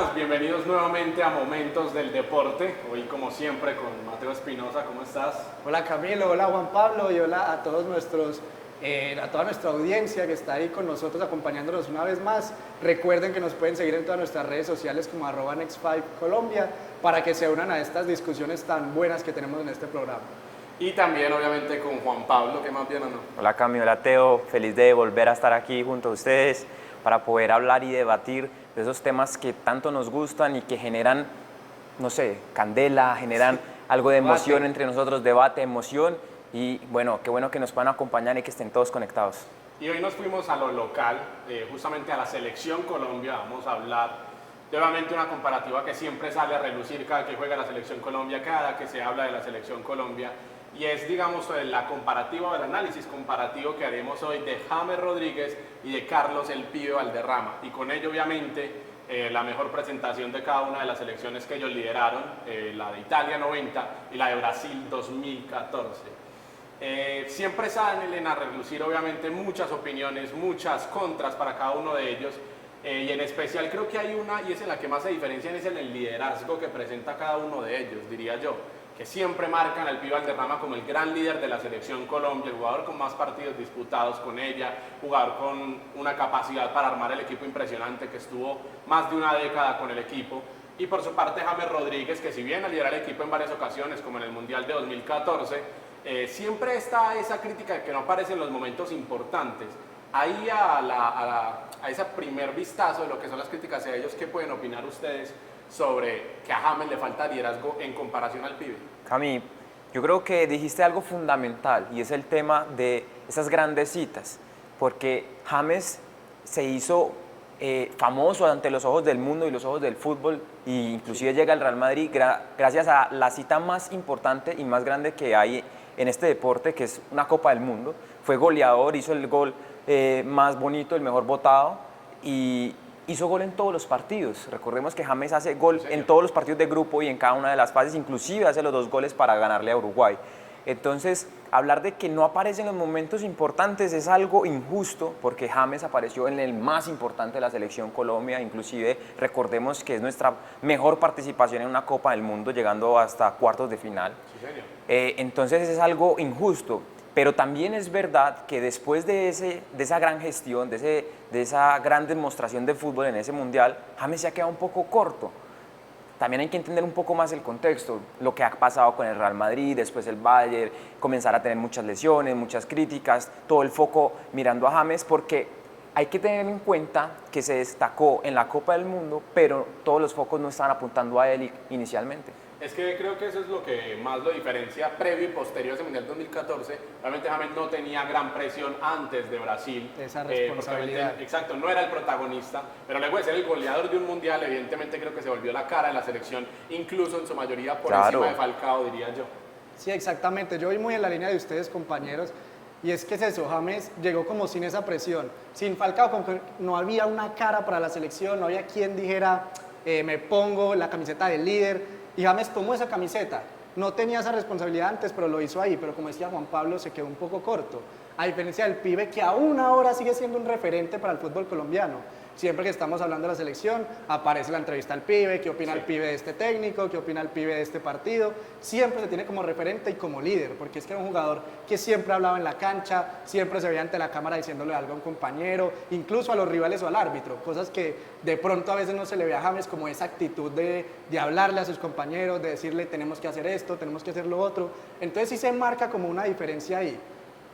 estamos? Bienvenidos nuevamente a Momentos del Deporte. Hoy, como siempre, con Mateo Espinosa. ¿Cómo estás? Hola Camilo, hola Juan Pablo y hola a todos a toda nuestra audiencia que está ahí con nosotros acompañándonos una vez más. Recuerden que nos pueden seguir en todas nuestras redes sociales como @Next5Colombia para que se unan a estas discusiones tan buenas que tenemos en este programa. Y también, obviamente, con Juan Pablo, ¿qué más bien o no? Hola Cami, hola Teo, feliz de volver a estar aquí junto a ustedes para poder hablar y debatir de esos temas que tanto nos gustan y que generan, no sé, candela, generan algo de emoción entre nosotros, debate, emoción y bueno que nos puedan acompañar y que estén todos conectados. Y hoy nos fuimos a lo local, justamente a la Selección Colombia. Vamos a hablar de obviamente una comparativa que siempre sale a relucir cada que juega la Selección Colombia, cada que se habla de la Selección Colombia. Y es, digamos, la comparativa o el análisis comparativo que haremos hoy de James Rodríguez y de Carlos el Pibe Valderrama. Y con ello, obviamente, la mejor presentación de cada una de las selecciones que ellos lideraron, la de Italia 90 y la de Brasil 2014. Siempre salen a relucir, obviamente, muchas opiniones, muchas contras para cada uno de ellos. Y en especial creo que hay una, y es en la que más se diferencian, es en el liderazgo que presenta cada uno de ellos, diría yo, que siempre marcan al Pibe Valderrama como el gran líder de la Selección Colombia, el jugador con más partidos disputados con ella, jugador con una capacidad para armar el equipo impresionante, que estuvo más de una década con el equipo. Y por su parte James Rodríguez, que si bien ha liderado el equipo en varias ocasiones, como en el Mundial de 2014, siempre está esa crítica de que no aparece en los momentos importantes. Ahí a ese primer vistazo de lo que son las críticas a ellos, ¿qué pueden opinar ustedes sobre que a James le falta liderazgo en comparación al Pibe? Cami, yo creo que dijiste algo fundamental y es el tema de esas grandes citas, porque James se hizo famoso ante los ojos del mundo y los ojos del fútbol e inclusive llega al Real Madrid gracias a la cita más importante y más grande que hay en este deporte, que es una Copa del Mundo. Fue goleador, hizo el gol más bonito, el mejor votado y hizo gol en todos los partidos. Recordemos que James hace gol en todos los partidos de grupo y en cada una de las fases, inclusive hace los 2 goles para ganarle a Uruguay. Entonces, hablar de que no aparece en los momentos importantes es algo injusto, porque James apareció en el más importante de la Selección Colombia, inclusive recordemos que es nuestra mejor participación en una Copa del Mundo, llegando hasta cuartos de final. Sí, señor. Entonces es algo injusto. Pero también es verdad que después de esa gran gestión, de esa gran demostración de fútbol en ese mundial, James se ha quedado un poco corto. También hay que entender un poco más el contexto, lo que ha pasado con el Real Madrid, después el Bayern, comenzar a tener muchas lesiones, muchas críticas, todo el foco mirando a James, porque hay que tener en cuenta que se destacó en la Copa del Mundo, pero todos los focos no estaban apuntando a él inicialmente. Es que creo que eso es lo que más lo diferencia previo y posterior a ese Mundial 2014. Realmente James no tenía gran presión antes de Brasil. Esa responsabilidad. Exacto, no era el protagonista, pero luego de ser el goleador de un Mundial, evidentemente creo que se volvió la cara de la selección, incluso en su mayoría por encima de Falcao, diría yo. Sí, exactamente. Yo voy muy en la línea de ustedes, compañeros. Y es que es eso, James llegó como sin esa presión. Sin Falcao, como que no había una cara para la selección, no había quien dijera, me pongo la camiseta del líder. Y James tomó esa camiseta. No tenía esa responsabilidad antes, pero lo hizo ahí. Pero como decía Juan Pablo, se quedó un poco corto. A diferencia del Pibe, que aún ahora sigue siendo un referente para el fútbol colombiano. Siempre que estamos hablando de la selección, aparece la entrevista al Pibe, qué opina el Pibe de este técnico, qué opina el Pibe de este partido. Siempre se tiene como referente y como líder, porque es que era un jugador que siempre hablaba en la cancha, siempre se veía ante la cámara diciéndole algo a un compañero, incluso a los rivales o al árbitro, cosas que de pronto a veces no se le ve a James, como esa actitud de hablarle a sus compañeros, de decirle tenemos que hacer esto, tenemos que hacer lo otro. Entonces sí se marca como una diferencia ahí.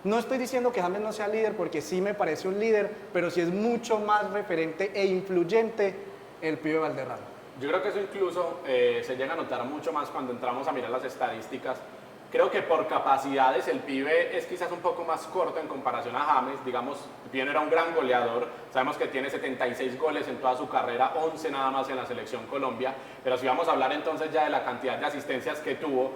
No estoy diciendo que James no sea líder, porque sí me parece un líder, pero sí es mucho más referente e influyente el Pibe Valderrama. Yo creo que eso incluso se llega a notar mucho más cuando entramos a mirar las estadísticas. Creo que por capacidades el Pibe es quizás un poco más corto en comparación a James. Digamos, el Pibe no era un gran goleador. Sabemos que tiene 76 goles en toda su carrera, 11 nada más en la Selección Colombia. Pero si vamos a hablar entonces ya de la cantidad de asistencias que tuvo,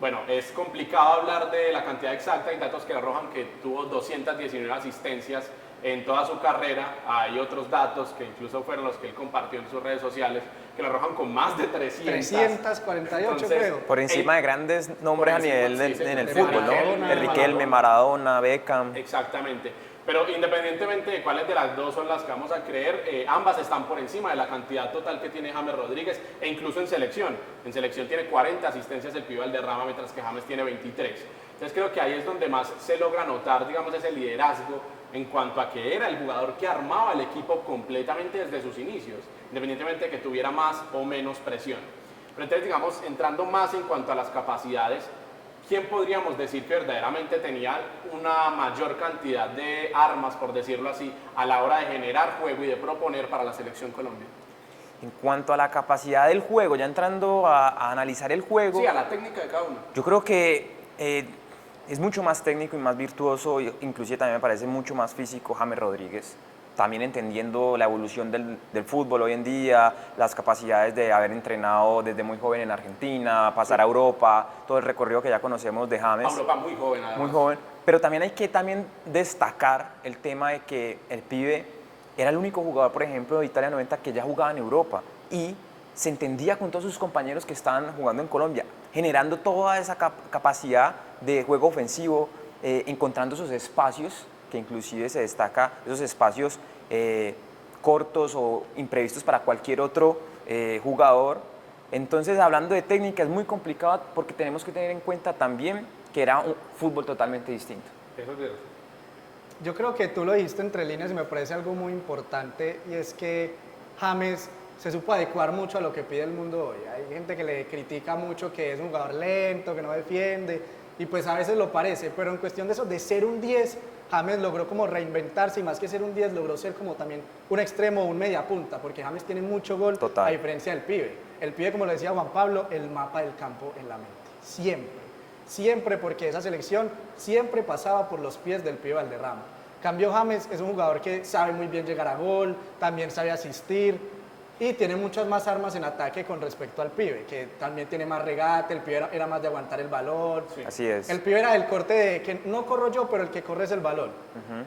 bueno, es complicado hablar de la cantidad exacta. Hay datos que arrojan que tuvo 219 asistencias en toda su carrera. Hay otros datos que incluso fueron los que él compartió en sus redes sociales, que lo arrojan con más de 300. 348, entonces, creo. Por encima de grandes nombres a nivel en el de fútbol, ¿no? Riquelme, Riquelme, Maradona, Beckham. Exactamente. Pero independientemente de cuáles de las dos son las que vamos a creer, ambas están por encima de la cantidad total que tiene James Rodríguez, e incluso en selección. En selección tiene 40 asistencias el pibe Valderrama, mientras que James tiene 23. Entonces creo que ahí es donde más se logra notar, digamos, ese liderazgo en cuanto a que era el jugador que armaba el equipo completamente desde sus inicios, independientemente de que tuviera más o menos presión. Pero entonces, digamos, entrando más en cuanto a las capacidades, ¿quién podríamos decir que verdaderamente tenía una mayor cantidad de armas, por decirlo así, a la hora de generar juego y de proponer para la selección Colombia? En cuanto a la capacidad del juego, ya entrando a analizar el juego, Sí, a la técnica de cada uno. yo creo que es mucho más técnico y más virtuoso, inclusive también me parece mucho más físico James Rodríguez, también entendiendo la evolución del fútbol hoy en día, las capacidades de haber entrenado desde muy joven en Argentina, pasar a Europa, todo el recorrido que ya conocemos de James. A Europa muy joven, además. Muy joven, pero también hay que destacar el tema de que el pibe era el único jugador, por ejemplo, de Italia 90 que ya jugaba en Europa y se entendía con todos sus compañeros que estaban jugando en Colombia, generando toda esa capacidad de juego ofensivo, encontrando esos espacios, que inclusive se destaca esos espacios cortos o imprevistos para cualquier otro jugador. Entonces, hablando de técnica, es muy complicado porque tenemos que tener en cuenta también que era un fútbol totalmente distinto. Eso es cierto. Yo creo que tú lo dijiste entre líneas y me parece algo muy importante, y es que James se supo adecuar mucho a lo que pide el mundo hoy. Hay gente que le critica mucho que es un jugador lento, que no defiende, y pues a veces lo parece, pero en cuestión de eso, de ser un 10, James logró como reinventarse, y más que ser un 10, logró ser como también un extremo o un media punta, porque James tiene mucho gol. Total. A diferencia del pibe. El pibe, como lo decía Juan Pablo, el mapa del campo en la mente, siempre. Siempre, porque esa selección siempre pasaba por los pies del pibe Valderrama. Cambio, James es un jugador que sabe muy bien llegar a gol, también sabe asistir y tiene muchas más armas en ataque con respecto al pibe, que también tiene más regate, el pibe era más de aguantar el balón. Sí. Así es. El pibe era del corte de que no corro yo, pero el que corre es el balón.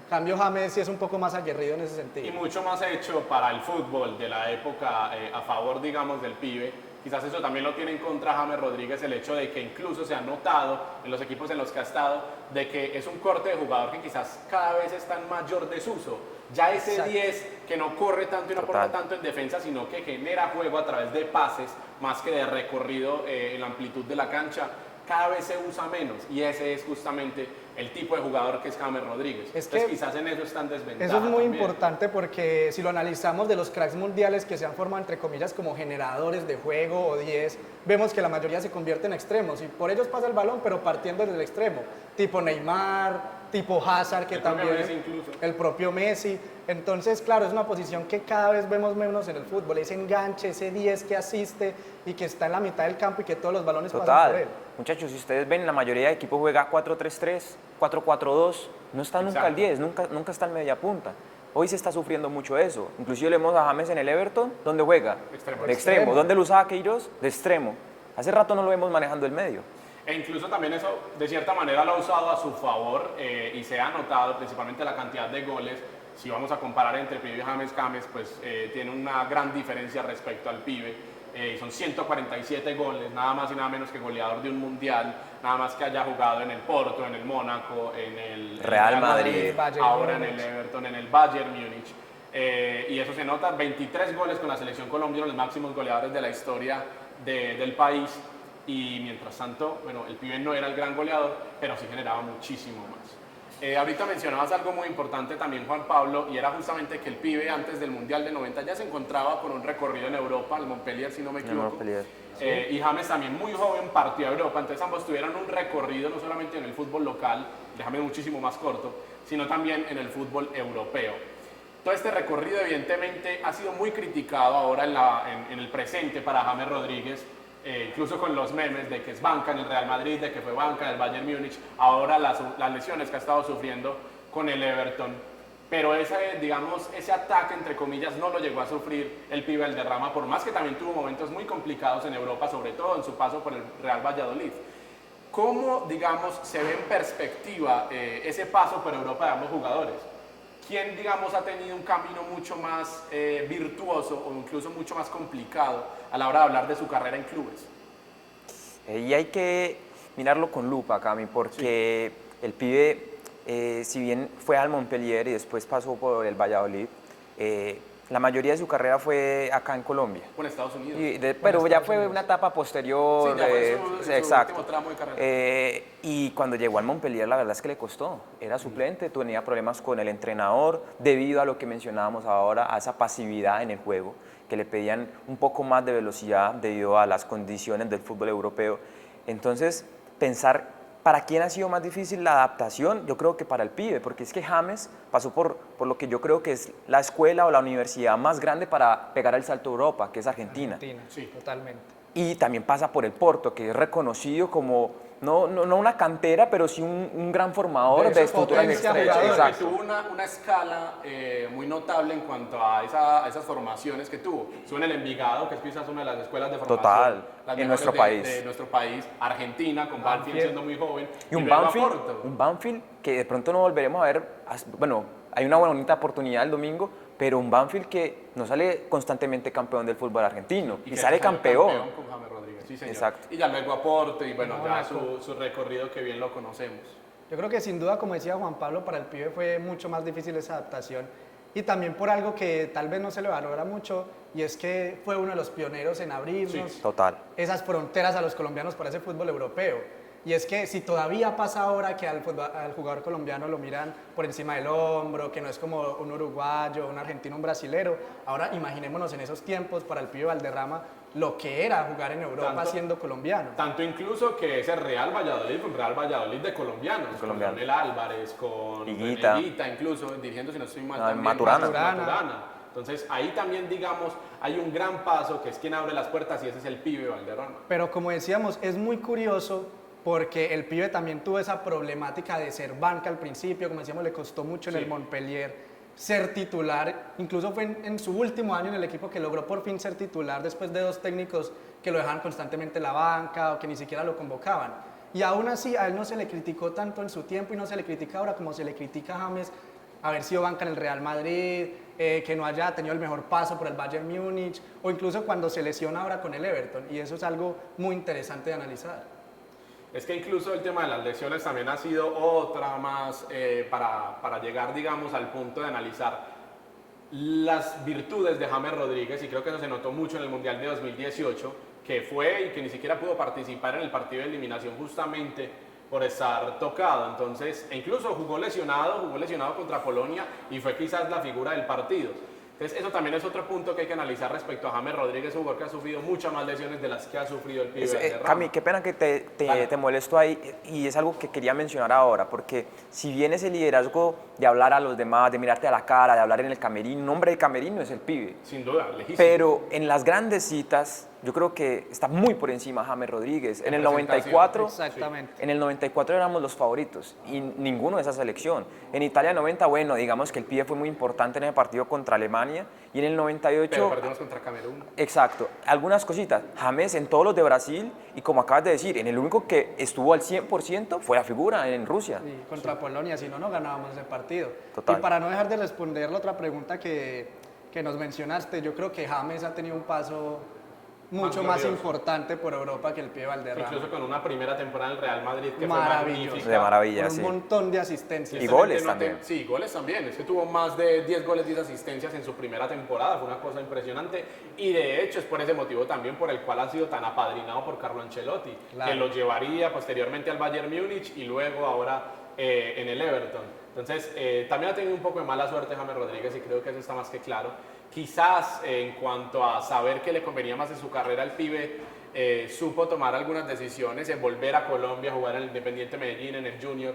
Cambio, James sí es un poco más aguerrido en ese sentido. Y mucho más hecho para el fútbol de la época a favor, digamos, del pibe. Quizás eso también lo tiene en contra James Rodríguez, el hecho de que incluso se ha notado en los equipos en los que ha estado, de que es un corte de jugador que quizás cada vez está en mayor desuso. Ya ese Exacto. 10 que no corre tanto y no Total. aporta tanto en defensa, sino que genera juego a través de pases, más que de recorrido en la amplitud de la cancha, cada vez se usa menos. Y ese es justamente el tipo de jugador que es James Rodríguez. Es Entonces que quizás en eso está en desventaja. Eso es muy también. importante, porque si lo analizamos, de los cracks mundiales que se han formado entre comillas como generadores de juego o 10, vemos que la mayoría se convierte en extremos y por ellos pasa el balón, pero partiendo desde el extremo, tipo Neymar, tipo Hazard, que El propio también Messi incluso. el propio Messi. Entonces, claro, es una posición que cada vez vemos menos en el fútbol, ese enganche, ese 10 que asiste y que está en la mitad del campo y que todos los balones pasan por Total. él. Muchachos, si ustedes ven, la mayoría de equipos juega 4-3-3, 4-4-2, no está nunca Exacto. el 10, nunca está el media punta. Hoy se está sufriendo mucho eso. Inclusive le vemos a James en el Everton, ¿dónde juega? Extremo. De extremo. ¿Dónde lo usaba Queiroz? De extremo. Hace rato no lo vemos manejando el medio. E incluso también eso, de cierta manera, lo ha usado a su favor y se ha notado principalmente la cantidad de goles. Si vamos a comparar entre Pibe y James, pues tiene una gran diferencia respecto al Pibe. Son 147 goles, nada más y nada menos que goleador de un mundial, nada más que haya jugado en el Porto, en el Mónaco, en el Real Madrid, Bayern ahora en Múnich. el Everton, en el Bayern Múnich. Y eso se nota, 23 goles con la selección colombiana, los máximos goleadores de la historia del país. Y mientras tanto, bueno, el pibe no era el gran goleador, pero sí generaba muchísimo más. Ahorita mencionabas algo muy importante también, Juan Pablo, y era justamente que el pibe antes del Mundial de 90 ya se encontraba con un recorrido en Europa, el Montpellier, si no me equivoco. Montpellier. Y James también muy joven partió a Europa, entonces ambos tuvieron un recorrido no solamente en el fútbol local, de James muchísimo más corto, sino también en el fútbol europeo. Todo este recorrido evidentemente ha sido muy criticado ahora en el presente para James Rodríguez, incluso con los memes de que es banca en el Real Madrid, de que fue banca en el Bayern Múnich, ahora las lesiones que ha estado sufriendo con el Everton. Pero ese ataque, entre comillas, no lo llegó a sufrir el pibe Valderrama, por más que también tuvo momentos muy complicados en Europa, sobre todo en su paso por el Real Valladolid. ¿Cómo, digamos, se ve en perspectiva ese paso por Europa de ambos jugadores? ¿Quién, digamos, ha tenido un camino mucho más virtuoso o incluso mucho más complicado a la hora de hablar de su carrera en clubes? Y hay que mirarlo con lupa, Cami, porque el pibe si bien fue al Montpellier y después pasó por el Valladolid, la mayoría de su carrera fue acá en Colombia. Con Estados Unidos. Pero ya fue una etapa posterior. Sí, ya fue su exacto. último tramo de carrera. Y cuando llegó al Montpellier, la verdad es que le costó. Era suplente, tenía problemas con el entrenador, debido a lo que mencionábamos ahora, a esa pasividad en el juego, que le pedían un poco más de velocidad debido a las condiciones del fútbol europeo. Entonces, pensar para quién ha sido más difícil la adaptación, yo creo que para el pibe, porque es que James pasó por lo que yo creo que es la escuela o la universidad más grande para pegar el salto a Europa, que es Argentina. Sí, totalmente. Y también pasa por el Porto, que es reconocido como, no una cantera, pero sí un gran formador de futuras estrellas. Que tuvo una escala muy notable en cuanto a esas formaciones que tuvo. Estuvo en el Envigado, que es quizás una de las escuelas de formación. Total, las en nuestro país. De nuestro país. Argentina, con Banfield siendo muy joven. Y un luego a Banfield, Porto. un Banfield que de pronto no volveremos a ver. Bueno, hay una bonita oportunidad el domingo, pero un Banfield que no sale constantemente campeón del fútbol argentino y que sale campeón. con James Rodríguez, sí, señor. Exacto. Y ya luego a Porto y bueno, ya su recorrido que bien lo conocemos. Yo creo que sin duda, como decía Juan Pablo, para el pibe fue mucho más difícil esa adaptación y también por algo que tal vez no se le valora mucho y es que fue uno de los pioneros en abrirnos Total. esas fronteras a los colombianos para ese fútbol europeo. Y es que si todavía pasa ahora que al jugador colombiano lo miran por encima del hombro, que no es como un uruguayo, un argentino, un brasilero, ahora imaginémonos en esos tiempos para el pibe Valderrama lo que era jugar en Europa siendo colombiano. Tanto incluso que ese Real Valladolid fue un Real Valladolid de colombianos, con Leonel Álvarez, con Higuita, incluso, dirigiendo si no estoy mal, también Maturana. Entonces ahí también, digamos, hay un gran paso que es quien abre las puertas y ese es el pibe Valderrama. Pero como decíamos, es muy curioso porque el pibe también tuvo esa problemática de ser banca al principio, como decíamos, le costó mucho en el Montpellier ser titular, incluso fue en su último año en el equipo que logró por fin ser titular después de dos técnicos que lo dejaban constantemente en la banca o que ni siquiera lo convocaban. Y aún así a él no se le criticó tanto en su tiempo y no se le critica ahora como se le critica a James haber sido banca en el Real Madrid, que no haya tenido el mejor paso por el Bayern Múnich o incluso cuando se lesiona ahora con el Everton, y eso es algo muy interesante de analizar. Es que incluso el tema de las lesiones también ha sido otra más para llegar, digamos, al punto de analizar las virtudes de James Rodríguez, y creo que eso se notó mucho en el Mundial de 2018, que fue y que ni siquiera pudo participar en el partido de eliminación justamente por estar tocado. Entonces, e incluso jugó lesionado contra Polonia y fue quizás la figura del partido. Entonces, eso también es otro punto que hay que analizar respecto a James Rodríguez, un jugador que ha sufrido muchas más lesiones de las que ha sufrido el pibe Valderrama. Cami, qué pena que te molesto ahí, y es algo que quería mencionar ahora, porque si bien ese liderazgo de hablar a los demás, de mirarte a la cara, de hablar en el camerino, un hombre de camerino es el pibe. Sin duda, lejísimo. Pero en las grandes citas, yo creo que está muy por encima James Rodríguez. En el 94, Exactamente. en el 94 éramos los favoritos y ninguno de esa selección. En Italia 90, bueno, digamos que el pibe fue muy importante en el partido contra Alemania, y en el 98... Pero perdimos contra Camerún. Exacto, algunas cositas. James en todos los de Brasil, y como acabas de decir, en el único que estuvo al 100% fue la figura en Rusia. Sí, contra Polonia, si no, no ganábamos ese partido. Total. Y para no dejar de responder la otra pregunta que nos mencionaste, yo creo que James ha tenido un paso mucho más importante por Europa que el pibe Valderrama. Incluso con una primera temporada en el Real Madrid que fue Maravilloso. magnífica. De maravilla, Con sí. un montón de asistencias. Y goles también. Sí, goles también. Es que tuvo más de 10 goles, 10 asistencias en su primera temporada. Fue una cosa impresionante. Y de hecho es por ese motivo también por el cual ha sido tan apadrinado por Carlo Ancelotti, Claro. que lo llevaría posteriormente al Bayern Múnich y luego ahora en el Everton. Entonces, también ha tenido un poco de mala suerte James Rodríguez, y creo que eso está más que claro. Quizás en cuanto a saber que le convenía más en su carrera al pibe, supo tomar algunas decisiones en volver a Colombia, jugar en el Independiente Medellín, en el Junior.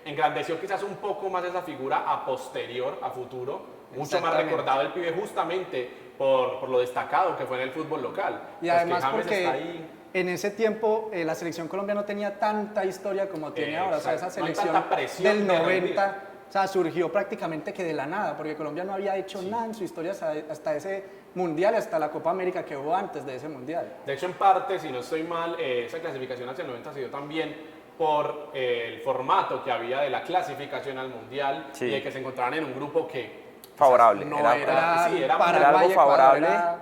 Engrandeció quizás un poco más esa figura a posterior, a futuro, mucho más recordado el pibe justamente por lo destacado que fue en el fútbol local. Y Pues además que James porque está ahí. en ese tiempo la selección Colombia no tenía tanta historia como tiene ahora. O sea, esa Exacto. No hay selección tanta presión del de 90, o sea, surgió prácticamente que de la nada, porque Colombia no había hecho nada en su historia hasta ese mundial, hasta la Copa América que hubo antes de ese mundial. De hecho, en parte, si no estoy mal, esa clasificación hacia el 90 se dio también por el formato que había de la clasificación al mundial, Sí. y de que se encontraran en un grupo que Favorable. no Era era para muy el algo Valle favorable. Ecuador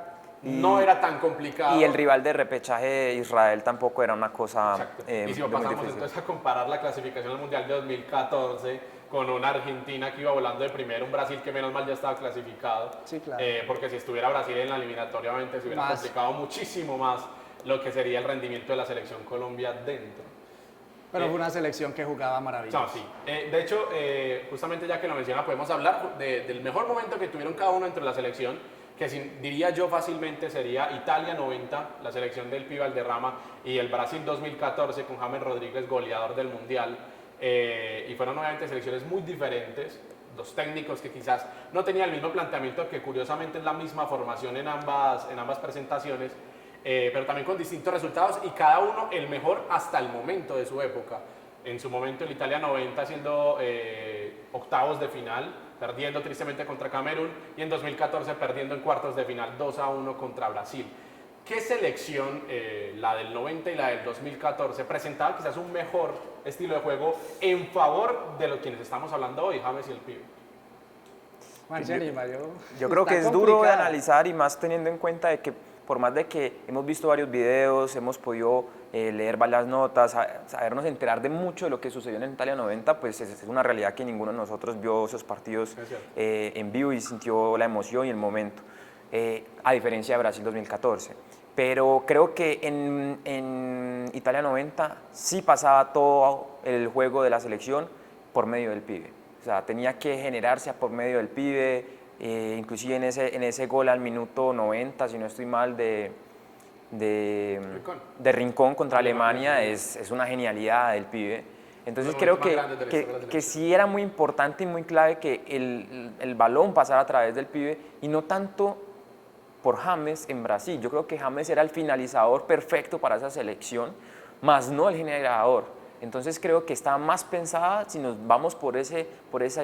no era tan complicado. Y el rival de repechaje Israel tampoco era una cosa Exacto. Y si muy pasamos difícil. entonces a comparar la clasificación al Mundial de 2014 con una Argentina que iba volando de primero, un Brasil que menos mal ya estaba clasificado, Sí, claro. Porque si estuviera Brasil en la eliminatoria obviamente se hubiera Más. complicado muchísimo más lo que sería el rendimiento de la selección Colombia dentro. Pero fue una selección que jugaba maravilloso. No, sí. De hecho, justamente ya que lo menciona, podemos hablar del mejor momento que tuvieron cada uno dentro de la selección, que diría yo fácilmente sería Italia 90, la selección del Pi Valderrama, y el Brasil 2014 con James Rodríguez, goleador del Mundial. Y fueron obviamente selecciones muy diferentes, dos técnicos que quizás no tenían el mismo planteamiento, que curiosamente es la misma formación en ambas presentaciones, pero también con distintos resultados y cada uno el mejor hasta el momento de su época. En su momento el Italia 90 siendo octavos de final, perdiendo tristemente contra Camerún, y en 2014 perdiendo en cuartos de final 2-1 contra Brasil. ¿Qué selección, la del 90 y la del 2014, presentaba quizás un mejor estilo de juego en favor de los quienes estamos hablando hoy, James y el Pibe? Juan se anima, Yo creo que es duro de analizar, y más teniendo en cuenta de que por más de que hemos visto varios videos, hemos podido leer varias notas, sabernos enterar de mucho de lo que sucedió en Italia 90, pues es una realidad que ninguno de nosotros vio esos partidos en vivo y sintió la emoción y el momento, a diferencia de Brasil 2014. Pero creo que en Italia 90 sí pasaba todo el juego de la selección por medio del pibe. O sea, tenía que generarse por medio del pibe, inclusive en ese gol al minuto 90, si no estoy mal, de Rincón contra Alemania, es una genialidad del pibe. Entonces creo que sí era muy importante y muy clave que el balón pasara a través del pibe y no tanto por James en Brasil. Yo creo que James era el finalizador perfecto para esa selección, más no el generador. Entonces creo que está más pensada, si nos vamos por ese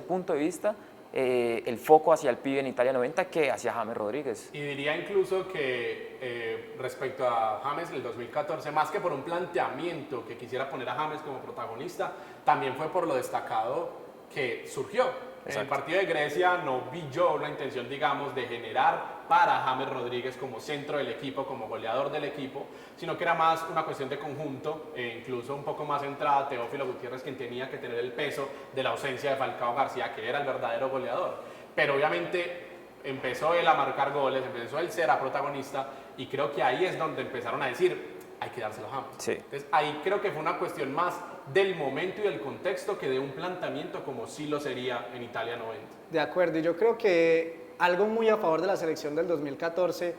punto de vista, el foco hacia el pibe en Italia 90 que hacia James Rodríguez. Y diría incluso que respecto a James en el 2014, más que por un planteamiento que quisiera poner a James como protagonista, también fue por lo destacado que surgió. Exacto. En el partido de Grecia no vi yo la intención, digamos, de generar para James Rodríguez como centro del equipo, como goleador del equipo, sino que era más una cuestión de conjunto, incluso un poco más centrada Teófilo Gutiérrez, quien tenía que tener el peso de la ausencia de Falcao García, que era el verdadero goleador. Pero obviamente empezó él a marcar goles, empezó él a ser protagonista, y creo que ahí es donde empezaron a decir, hay que dárselo a James. Sí. Entonces ahí creo que fue una cuestión más del momento y del contexto que de un planteamiento como sí lo sería en Italia 90. De acuerdo, y yo creo que algo muy a favor de la selección del 2014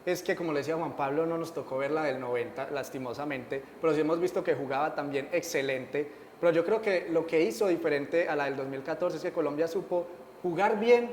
es que, como le decía Juan Pablo, no nos tocó ver la del 90, lastimosamente, pero sí hemos visto que jugaba también excelente. Pero yo creo que lo que hizo diferente a la del 2014 es que Colombia supo jugar bien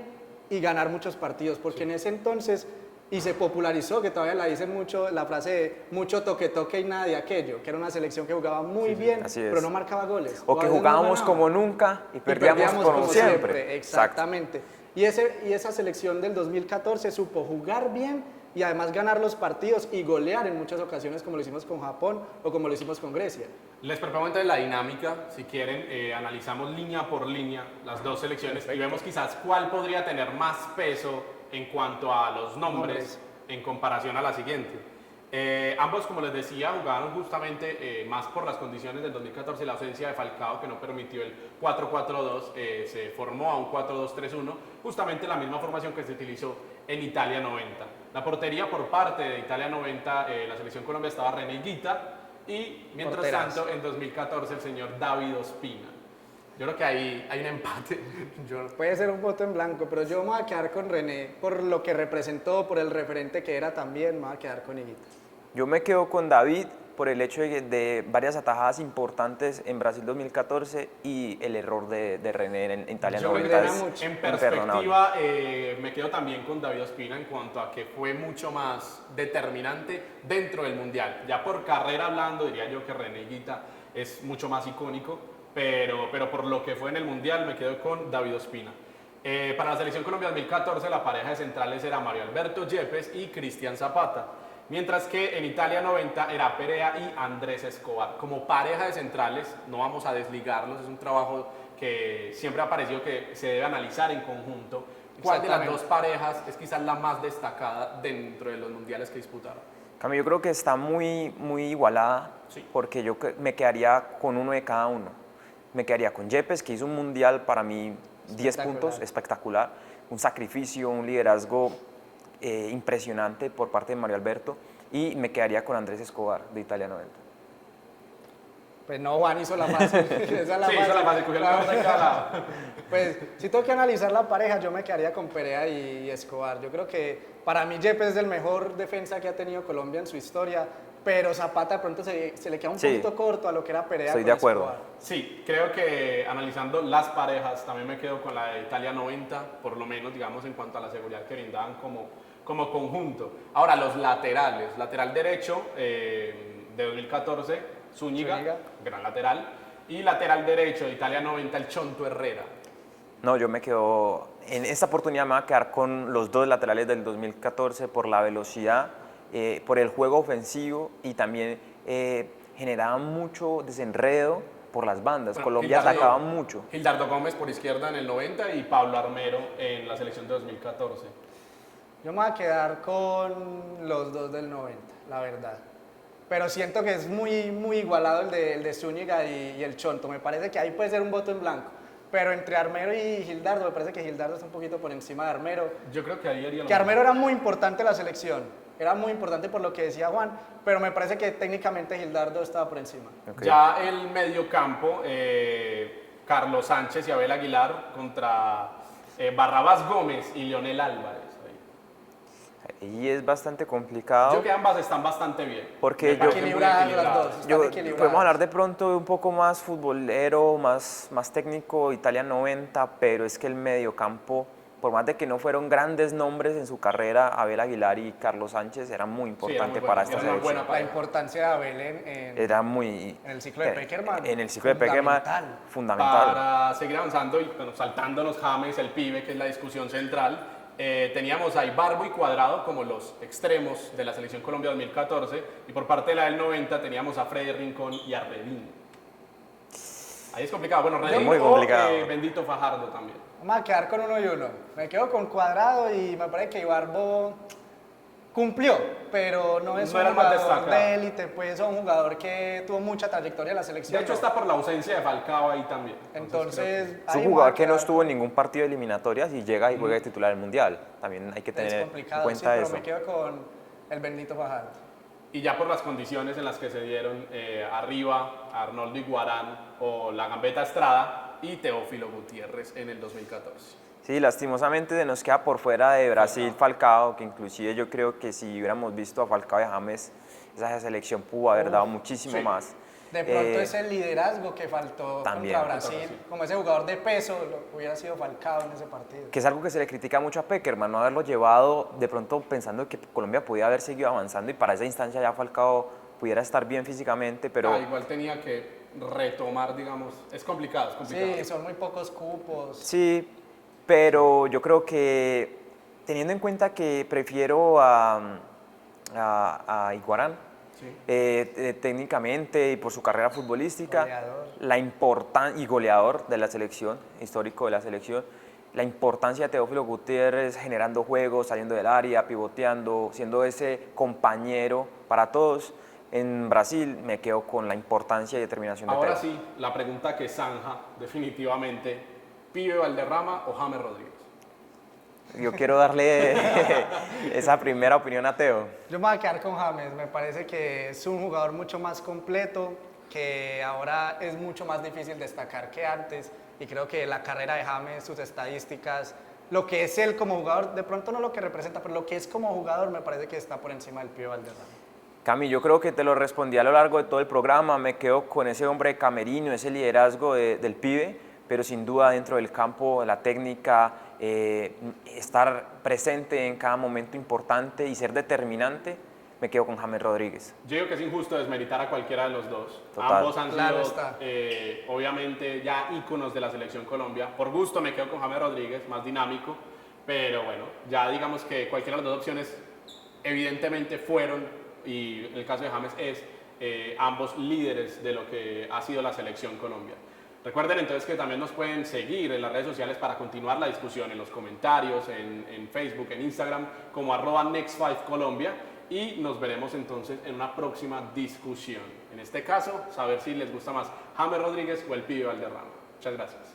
y ganar muchos partidos, porque en ese entonces, y se popularizó, que todavía la dicen mucho, la frase de mucho toque y nada de aquello, que era una selección que jugaba muy bien, pero no marcaba goles. O que jugábamos como nunca y perdíamos como siempre. Exactamente. Y esa selección del 2014 supo jugar bien y además ganar los partidos y golear en muchas ocasiones, como lo hicimos con Japón o como lo hicimos con Grecia. Les propongo entonces la dinámica, si quieren, analizamos línea por línea las dos selecciones y vemos quizás cuál podría tener más peso en cuanto a los nombres en comparación a la siguiente. Ambos, como les decía, jugaron justamente más por las condiciones del 2014, la ausencia de Falcao que no permitió el 4-4-2, se formó a un 4-2-3-1, justamente la misma formación que se utilizó en Italia 90. La portería por parte de Italia 90, la selección Colombia estaba René Higuita, y mientras tanto en 2014 el señor David Ospina. Yo creo que hay un empate. Puede ser un voto en blanco, pero yo me voy a quedar con René por lo que representó, por el referente que era también, me voy a quedar con Higuita. Yo me quedo con David por el hecho de varias atajadas importantes en Brasil 2014 y el error de René en Italia 90. En perspectiva, me quedo también con David Ospina en cuanto a que fue mucho más determinante dentro del Mundial. Ya por carrera hablando, diría yo que René Higuita es mucho más icónico, pero por lo que fue en el Mundial me quedo con David Ospina. Para la Selección Colombia 2014 la pareja de centrales era Mario Alberto Yepes y Cristian Zapata, mientras que en Italia 90 era Perea y Andrés Escobar. Como pareja de centrales, no vamos a desligarlos, es un trabajo que siempre ha parecido que se debe analizar en conjunto. ¿Cuál de las Exactamente. dos parejas es quizás la más destacada dentro de los mundiales que disputaron? Cambio, yo creo que está muy igualada, Sí. porque me quedaría con uno de cada uno. Me quedaría con Yepes, que hizo un mundial para mí 10 puntos, espectacular, un sacrificio, un liderazgo impresionante por parte de Mario Alberto, y me quedaría con Andrés Escobar, de Italia 90. Pues no, Juan hizo la fácil. Esa es la Sí, hizo la fácil, cogió el mejor de cada lado. Pues si tengo que analizar la pareja, yo me quedaría con Perea y Escobar. Yo creo que para mí Yepes es el mejor defensa que ha tenido Colombia en su historia, pero Zapata de pronto se le queda un Sí. poquito corto a lo que era Perea Estoy con de acuerdo. Escobar. Sí, creo que analizando las parejas, también me quedo con la de Italia 90, por lo menos, digamos, en cuanto a la seguridad que brindaban como conjunto. Ahora, los laterales. Lateral derecho de 2014, Zúñiga, gran lateral. Y lateral derecho de Italia 90, el Chonto Herrera. No, yo me quedo, en esta oportunidad me voy a quedar con los dos laterales del 2014 por la velocidad, por el juego ofensivo, y también generaban mucho desenredo por las bandas. Bueno, Colombia atacaba mucho. Gildardo Gómez por izquierda en el 90 y Pablo Armero en la selección de 2014. Yo me voy a quedar con los dos del 90, la verdad. Pero siento que es muy igualado el de Zúñiga y el Chonto. Me parece que ahí puede ser un voto en blanco. Pero entre Armero y Gildardo, me parece que Gildardo está un poquito por encima de Armero. Yo creo que ahí haría lo Que mismo. Armero era muy importante en la selección. Era muy importante por lo que decía Juan, pero me parece que técnicamente Gildardo estaba por encima. Ok. Ya el medio campo, Carlos Sánchez y Abel Aguilar contra Barrabás Gómez y Leonel Álvarez. Y es bastante Yo complicado. creo que ambas están bastante bien. Porque Me yo- parecen muy Equilibradas las equilibradas. dos. Están Yo, equilibradas. podemos hablar de pronto de un poco más futbolero, más técnico, Italia 90, pero es que el mediocampo, por más de que no fueron grandes nombres en su carrera, Abel Aguilar y Carlos Sánchez eran muy importantes muy para buena, esta era una buena selección. La importancia de Abel Era muy... en el ciclo de Peckerman. En el ciclo de Peckerman, Fundamental. fundamental. Para seguir avanzando y bueno, saltándonos James, el pibe, que es la discusión central, teníamos a Ibarbo y Cuadrado como los extremos de la Selección Colombia 2014 y por parte de la del 90 teníamos a Freddy Rincón y a Redín. Ahí es complicado. Bueno, Redín muy o complicado. Bendito Fajardo también. Vamos a quedar con uno y uno. Me quedo con Cuadrado y me parece que Ibarbo cumplió, pero no es No un era el más jugador destacado. de élite, pues es un jugador que tuvo mucha trayectoria en la selección. De hecho ¿no? está por la ausencia de Falcao ahí también. Entonces, Es ahí un me jugador voy a que no quedar estuvo en ningún partido de eliminatorias y llega y juega de titular en el Mundial. También hay que Es tener en complicado, sí, cuenta pero eso. me quedo con el Bendito Fajardo. Y ya por las condiciones en las que se dieron arriba, Arnoldo Iguarán o la Gambetta Estrada y Teófilo Gutiérrez en el 2014. Sí, lastimosamente se nos queda por fuera de Brasil Falcao, que inclusive yo creo que si hubiéramos visto a Falcao y a James, esa selección pudo haber dado muchísimo sí. más. De pronto ese liderazgo que faltó también. contra Brasil, como ese jugador de peso, hubiera sido Falcao en ese partido. Que es algo que se le critica mucho a Peckerman, no haberlo llevado de pronto pensando que Colombia podía haber seguido avanzando y para esa instancia ya Falcao pudiera estar bien físicamente, pero Igual tenía que retomar, digamos, es complicado, es complicado. Sí, son muy pocos cupos. sí, pero yo creo que teniendo en cuenta que prefiero a Iguarán, Sí. técnicamente y por su carrera futbolística, Goleador. y goleador de la selección, histórico de la selección, la importancia de Teófilo Gutiérrez generando juegos, saliendo del área, pivoteando, siendo ese compañero para todos. En Brasil me quedo con la importancia y determinación de Ahora Teo. sí, la pregunta que zanja definitivamente, ¿Pibe Valderrama o James Rodríguez? Yo quiero darle esa primera opinión a Teo. Yo me voy a quedar con James, me parece que es un jugador mucho más completo, que ahora es mucho más difícil destacar que antes, y creo que la carrera de James, sus estadísticas, lo que es él como jugador, de pronto no lo que representa, pero lo que es como jugador me parece que está por encima del Pío Valderrama. Cami, yo creo que te lo respondí a lo largo de todo el programa, me quedo con ese hombre camerino, ese liderazgo del pibe, pero sin duda dentro del campo, la técnica, estar presente en cada momento importante y ser determinante, me quedo con James Rodríguez. Yo digo que es injusto desmeritar a cualquiera de los dos. Total. Ambos han Claro sido, está. obviamente, ya íconos de la selección Colombia. Por gusto me quedo con James Rodríguez, más dinámico, pero bueno, ya digamos que cualquiera de las dos opciones evidentemente fueron, y en el caso de James es ambos líderes de lo que ha sido la selección Colombia. Recuerden entonces que también nos pueden seguir en las redes sociales para continuar la discusión, en los comentarios, en Facebook, en Instagram, como @Next5Colombia, y nos veremos entonces en una próxima discusión. En este caso, saber si les gusta más James Rodríguez o el Pibe Valderrama. Muchas gracias.